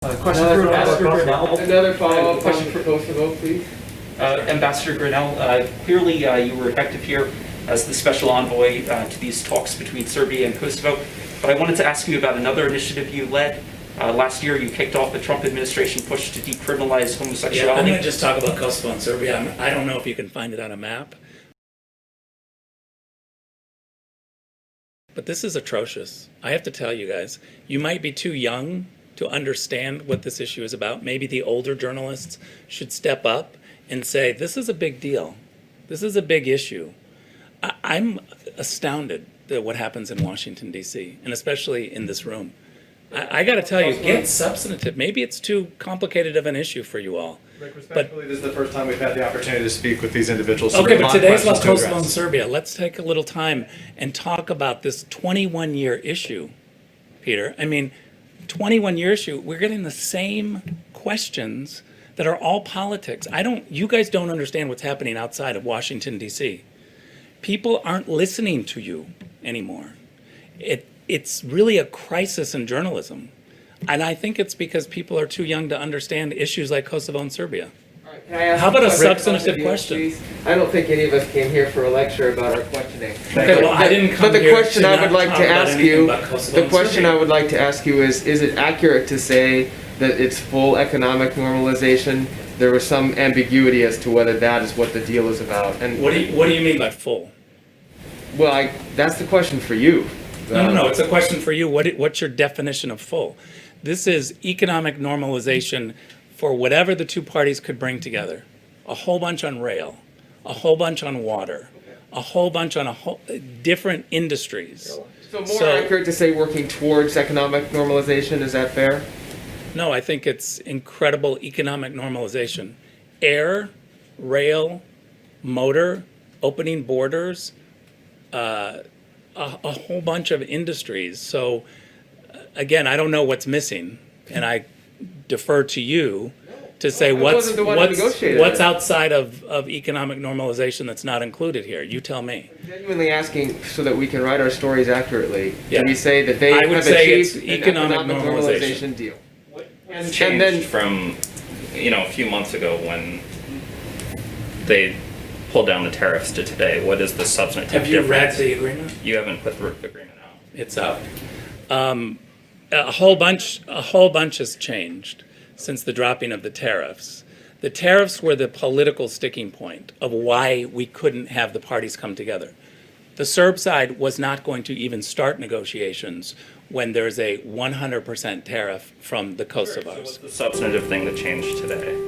Another follow-up question for Kosovo, please. Ambassador Grinnell, clearly you were effective here as the special envoy to these talks between Serbia and Kosovo, but I wanted to ask you about another initiative you led. Last year you kicked off the Trump administration push to decriminalize homosexuality. Yeah, I'm going to just talk about Kosovo and Serbia. I don't know if you can find it on a map. But this is atrocious. I have to tell you guys, you might be too young to understand what this issue is about. Maybe the older journalists should step up and say, this is a big deal. This is a big issue. I'm astounded at what happens in Washington, D.C., and especially in this room. I got to tell you, get substantive. Maybe it's too complicated of an issue for you all. Rick, respectfully, this is the first time we've had the opportunity to speak with these individuals. Okay, but today's about Kosovo and Serbia. Let's take a little time and talk about this 21-year issue, Peter. I mean, 21-year issue, we're getting the same questions that are all politics. You guys don't understand what's happening outside of Washington, D.C. People aren't listening to you anymore. It's really a crisis in journalism. And I think it's because people are too young to understand issues like Kosovo and Serbia. Right, how about a substantive question? Please? I don't think any of us came here for a lecture about our questioning. Okay, well, I didn't come but the here question to I not would like talk to about ask anything you, about Kosovo the and question Serbia. I would like to ask you is it accurate to say that it's full economic normalization? There was some ambiguity as to whether that is what the deal is about. And what do you mean by full? Well, that's the question for you. No, it's a question for you. What's your definition of full? This is economic normalization for whatever the two parties could bring together. A whole bunch on rail, a whole bunch on water, a whole bunch on different industries. So more accurate to say working towards economic normalization, is that fair? No, I think it's incredible economic normalization. Air, rail, motor, opening borders, a whole bunch of industries. So again, I don't know what's missing, and I defer to you to say what's outside of economic normalization that's not included here. You tell me. I'm genuinely asking so that we can write our stories accurately. Yeah. Do we say that they have achieved an economic normalization deal? What's changed from a few months ago when they pulled down the tariffs to today? What is the substantive difference? Have you read the agreement? You haven't put the agreement out. It's out. A whole bunch has changed since the dropping of the tariffs. The tariffs were the political sticking point of why we couldn't have the parties come together. The Serb side was not going to even start negotiations when there's a 100% tariff from the Kosovars. So what's the substantive thing that changed today?